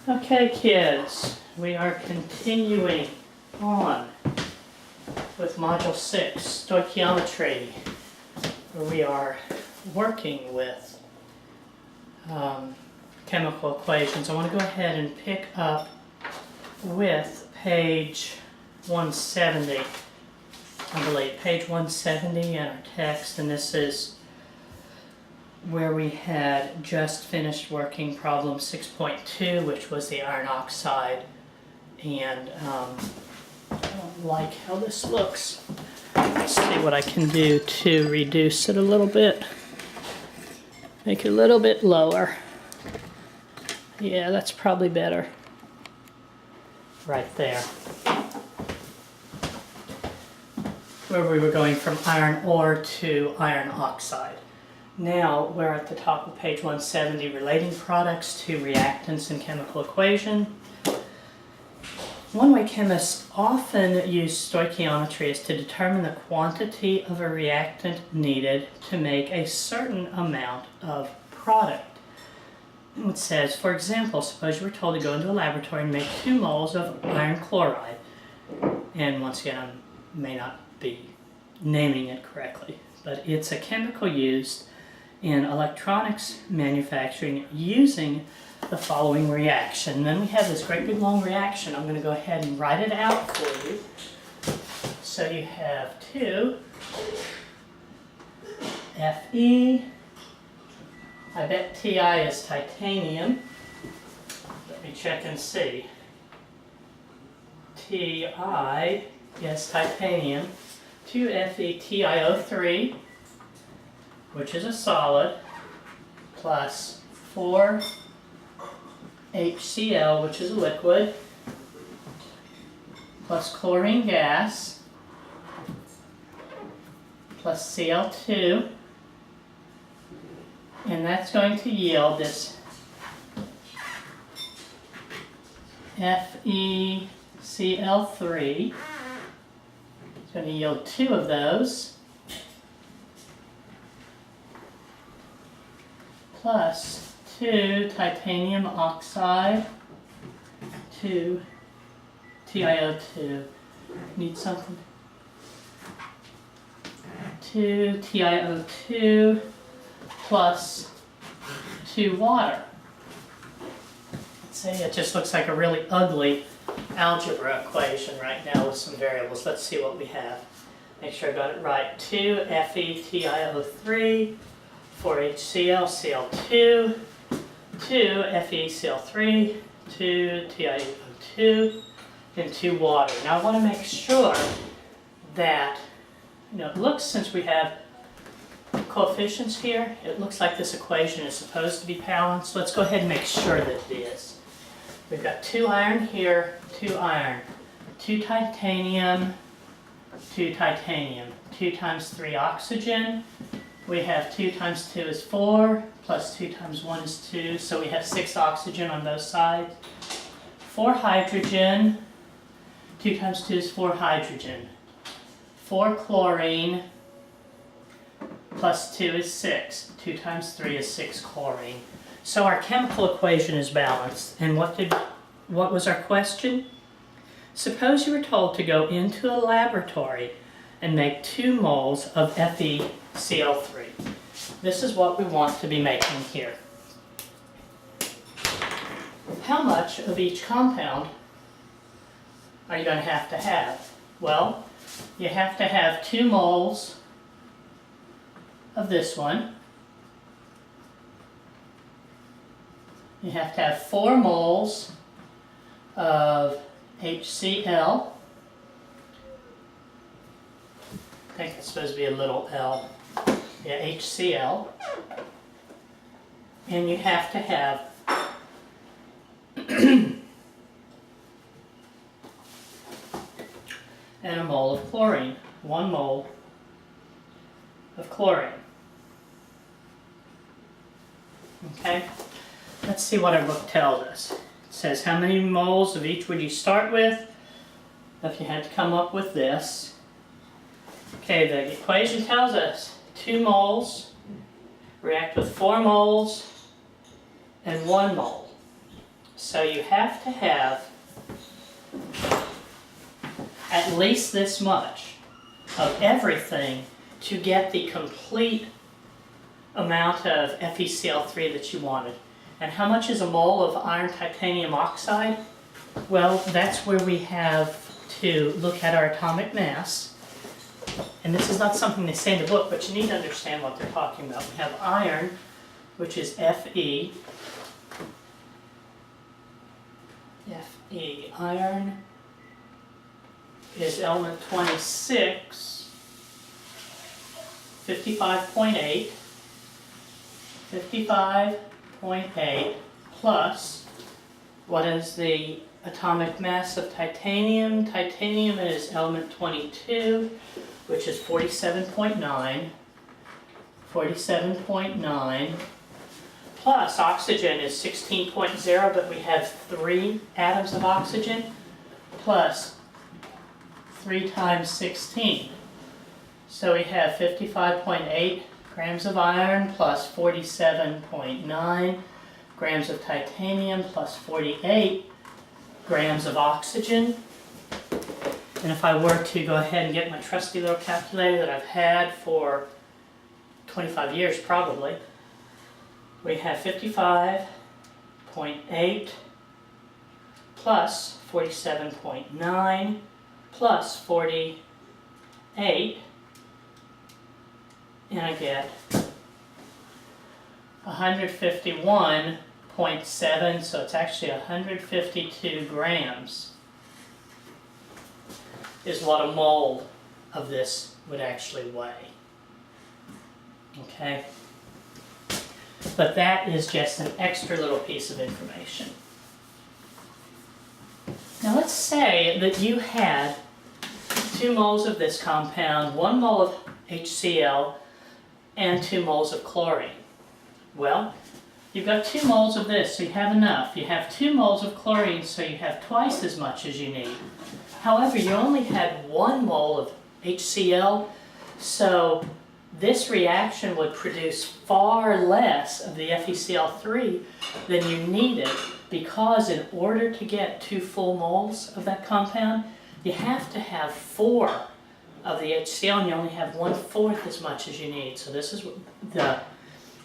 Okay, kids, we are continuing on with Module 6, Stoichiometry, where we are working with chemical equations. I want to go ahead and pick up with page 170, I believe, page 170 in our text, and this is where we had just finished working problem 6.2, which was the iron oxide, and I don't like how this looks. Let's see what I can do to reduce it a little bit. Make it a little bit lower. Yeah, that's probably better. Right there. Where we were going from iron ore to iron oxide. Now we're at the top of page 170, relating products to reactants in chemical equation. One way chemists often use stoichiometry is to determine the quantity of a reactant needed to make a certain amount of product. It says, for example, suppose you were told to go into a laboratory and make 2 moles of iron chloride. And once again, I may not be naming it correctly, but it's a chemical used in electronics manufacturing using the following reaction. And then we have this great big long reaction. I'm going to go ahead and write it out for you. So you have 2 Fe. I bet Ti is titanium. Let me check and see. Ti is titanium. 2 FeTiO3, which is a solid, plus 4 HCl, which is a liquid, plus chlorine gas, plus Cl2, and that's going to yield this FeCl3. It's going to yield 2 of those, plus 2 titanium oxide, 2 TiO2. Need something? 2 TiO2 plus 2 water. Let's see, it just looks like a really ugly algebra equation right now with some variables. Let's see what we have. Make sure I got it right. 2 FeTiO3, 4 HCl, Cl2, 2 FeCl3, 2 TiO2, and 2 water. Now I want to make sure that, it looks, since we have coefficients here, it looks like this equation is supposed to be balanced. Let's go ahead and make sure that it is. We've got 2 iron here, 2 iron, 2 titanium, 2 titanium, 2 times 3 oxygen. We have 2 times 2 is 4, plus 2 times 1 is 2, so we have 6 oxygen on both sides. 4 hydrogen, 2 times 2 is 4 hydrogen. 4 chlorine, plus 2 is 6. 2 times 3 is 6 chlorine. So our chemical equation is balanced. And what was our question? Suppose you were told to go into a laboratory and make 2 moles of FeCl3. This is what we want to be making here. How much of each compound are you going to have? Well, you have to have 2 moles of this one. You have to have 4 moles of HCl. I think it's supposed to be a little L. Yeah, HCl. And you have to have and a mole of chlorine. 1 mole of chlorine. Okay? Let's see what our book tells us. It says, how many moles of each would you start with if you had to come up with this? Okay, the equation tells us 2 moles react with 4 moles and 1 mole. So you have to have at least this much of everything to get the complete amount of FeCl3 that you wanted. And how much is a mole of iron titanium oxide? Well, that's where we have to look at our atomic mass. And this is not something they say in the book, but you need to understand what they're talking about. We have iron, which is Fe. Fe, iron is element 26, 55.8. 55.8 plus, what is the atomic mass of titanium? Titanium is element 22, which is 47.9. 47.9 plus oxygen is 16.0, but we have 3 atoms of oxygen, plus 3 times 16. So we have 55.8 grams of iron plus 47.9 grams of titanium plus 48 grams of oxygen. And if I were to go ahead and get my trusty little calculator that I've had for 25 years probably, we have 55.8 plus 47.9 plus 48, and I get 151.7, so it's actually 152 grams is what a mole of this would actually weigh. Okay? But that is just an extra little piece of information. Now let's say that you had 2 moles of this compound, 1 mole of HCl, and 2 moles of chlorine. Well, you've got 2 moles of this, so you have enough. You have 2 moles of chlorine, so you have twice as much as you need. However, you only had 1 mole of HCl, so this reaction would produce far less of the FeCl3 than you needed, because in order to get 2 full moles of that compound, you have to have 4 of the HCl, and you only have 1/4 as much as you need. So this is the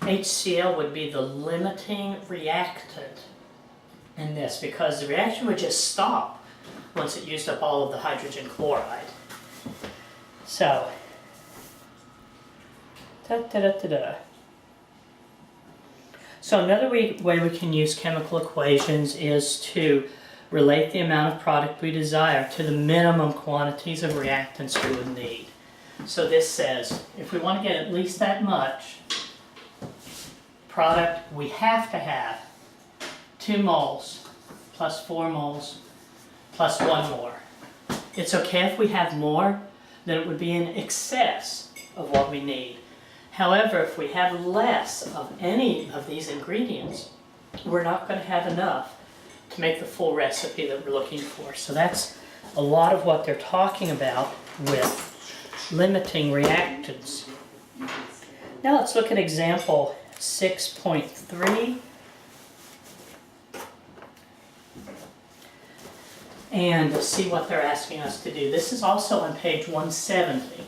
HCl would be the limiting reactant in this, because the reaction would just stop once it used up all of the hydrogen chloride. So, So another way we can use chemical equations is to relate the amount of product we desire to the minimum quantities of reactants we would need. So this says, if we want to get at least that much product, we have to have 2 moles plus 4 moles plus 1 more. It's okay if we have more, then it would be in excess of what we need. However, if we have less of any of these ingredients, we're not going to have enough to make the full recipe that we're looking for. So that's a lot of what they're talking about with limiting reactants. Now let's look at example 6.3. And see what they're asking us to do. This is also on page 170.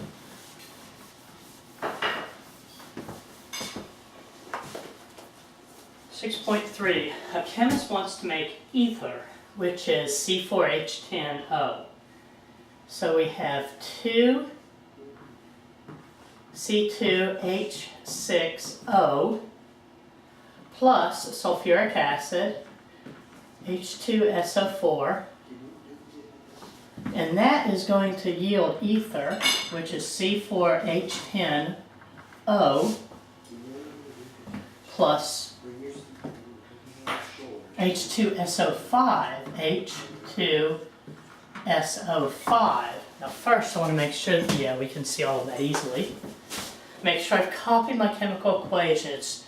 .3, a chemist wants to make ether, which is C4H10O. So we have 2 C2H6O plus sulfuric acid, H2SO4, and that is going to yield ether, which is C4H10O plus H2SO5, H2SO5. Now first I want to make sure that, yeah, we can see all of that easily. Make sure I've copied my chemical equation. It's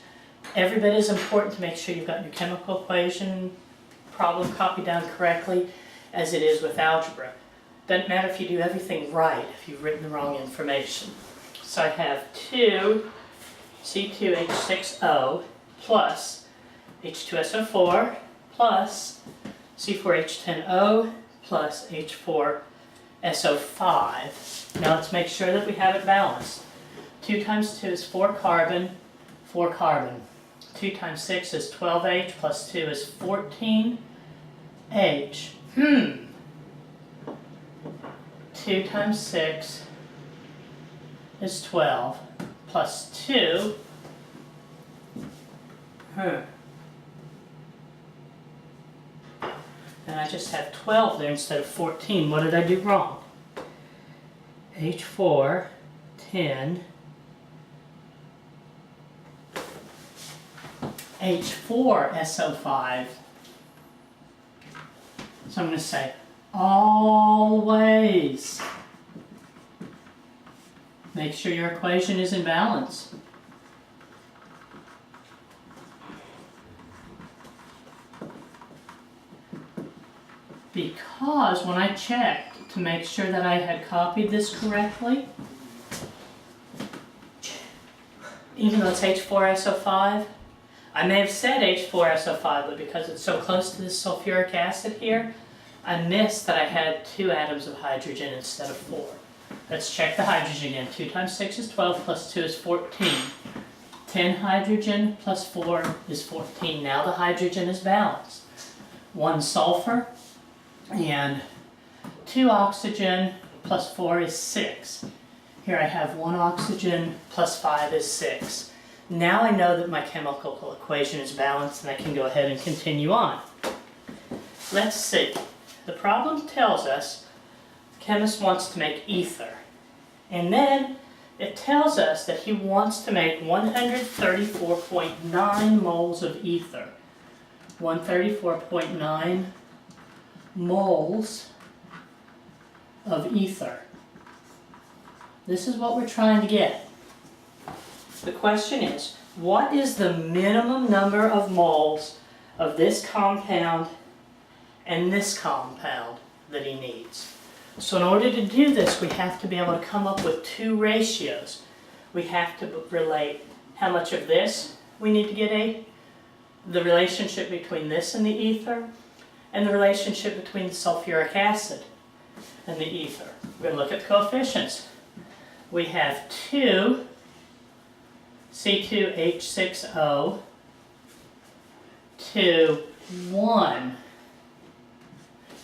every bit as important to make sure you've got your chemical equation problem copied down correctly as it is with algebra. Doesn't matter if you do everything right if you've written the wrong information. So I have 2 C2H6O plus H2SO4 plus C4H10O plus H4SO5. Now let's make sure that we have it balanced. 2 times 2 is 4 carbon, 4 carbon. 2 times 6 is 12H plus 2 is 14H. 2 times 6 is 12 plus 2. And I just have 12 there instead of 14. What did I do wrong? H4, 10, H4SO5. So I'm going to say always make sure your equation is in balance. Because when I checked to make sure that I had copied this correctly, even though it's H4SO5, I may have said H4SO5, but because it's so close to this sulfuric acid here, I missed that I had 2 atoms of hydrogen instead of 4. Let's check the hydrogen again. 2 times 6 is 12 plus 2 is 14. 10 hydrogen plus 4 is 14. Now the hydrogen is balanced. 1 sulfur and 2 oxygen plus 4 is 6. Here I have 1 oxygen plus 5 is 6. Now I know that my chemical equation is balanced and I can go ahead and continue on. Let's see. The problem tells us the chemist wants to make ether. And then it tells us that he wants to make 134.9 moles of ether. 134.9 moles of ether. This is what we're trying to get. The question is, what is the minimum number of moles of this compound and this compound that he needs? So in order to do this, we have to be able to come up with 2 ratios. We have to relate how much of this we need to get the relationship between this and the ether, and the relationship between the sulfuric acid and the ether. We're going to look at the coefficients. We have 2 C2H6O to 1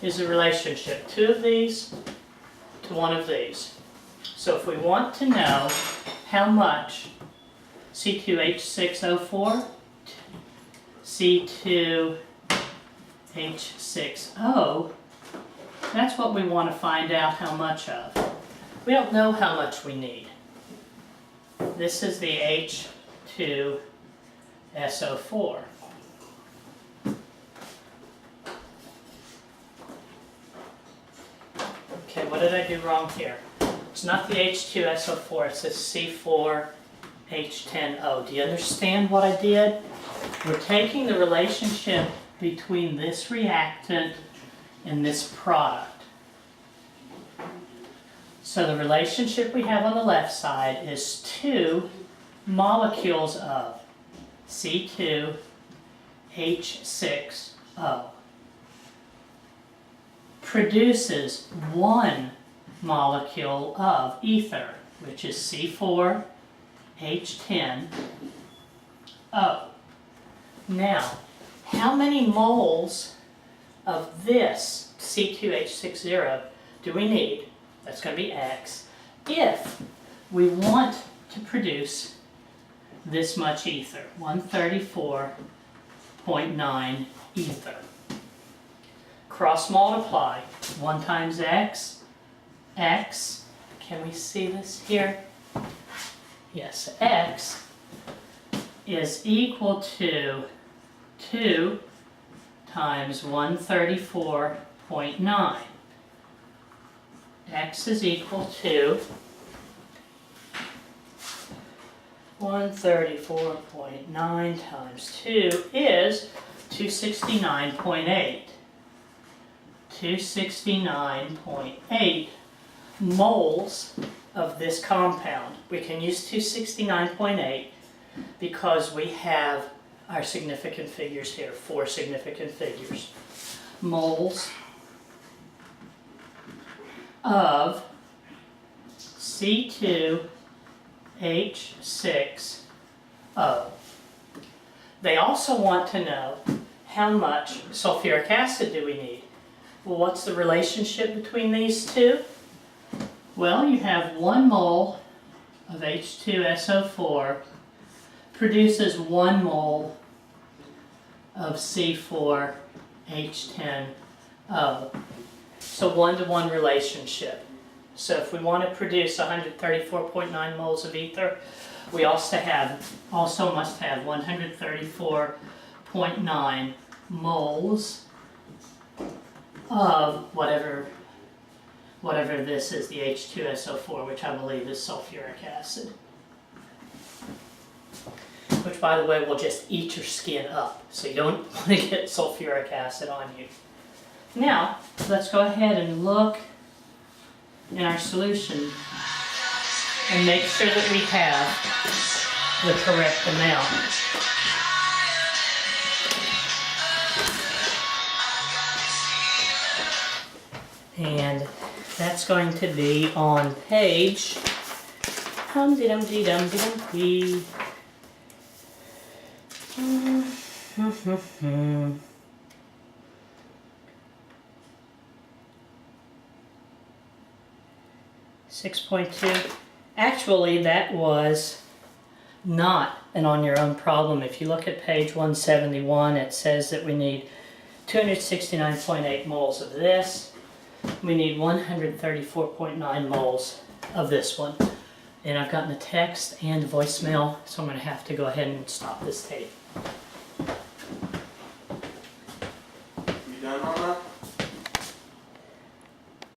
is the relationship. 2 of these to 1 of these. So if we want to know how much C2H6O4, C2H6O, that's what we want to find out how much of. We don't know how much we need. This is the H2SO4. Okay, what did I do wrong here? It's not the H2SO4, it's the C4H10O. Do you understand what I did? We're taking the relationship between this reactant and this product. So the relationship we have on the left side is 2 molecules of C2H6O produces 1 molecule of ether, which is C4H10O. Now, how many moles of this C2H60 do we need? That's going to be X, if we want to produce this much ether, 134.9 ether. Cross multiply, 1 times X, X, can we see this here? Yes, X is equal to 2 times 134.9. X is equal to 134.9 times 2 is 269.8. 269.8 moles of this compound. We can use 269.8 because we have our significant figures here, 4 significant figures. Moles of C2H6O. They also want to know how much sulfuric acid do we need. Well, what's the relationship between these two? Well, you have 1 mole of H2SO4 produces 1 mole of C4H10O. So 1-to-1 relationship. So if we want to produce 134.9 moles of ether, we also must have 134.9 moles of whatever this is, the H2SO4, which I believe is sulfuric acid. Which, by the way, will just eat your skin up, so you don't want to get sulfuric acid on you. Now, let's go ahead and look in our solution and make sure that we have the correct amount. And that's going to be on page 6.2. Actually, that was not an on your own problem. If you look at page 171, it says that we need 269.8 moles of this. We need 134.9 moles of this one. And I've gotten a text and voicemail, so I'm going to have to go ahead and stop this tape. You done on that?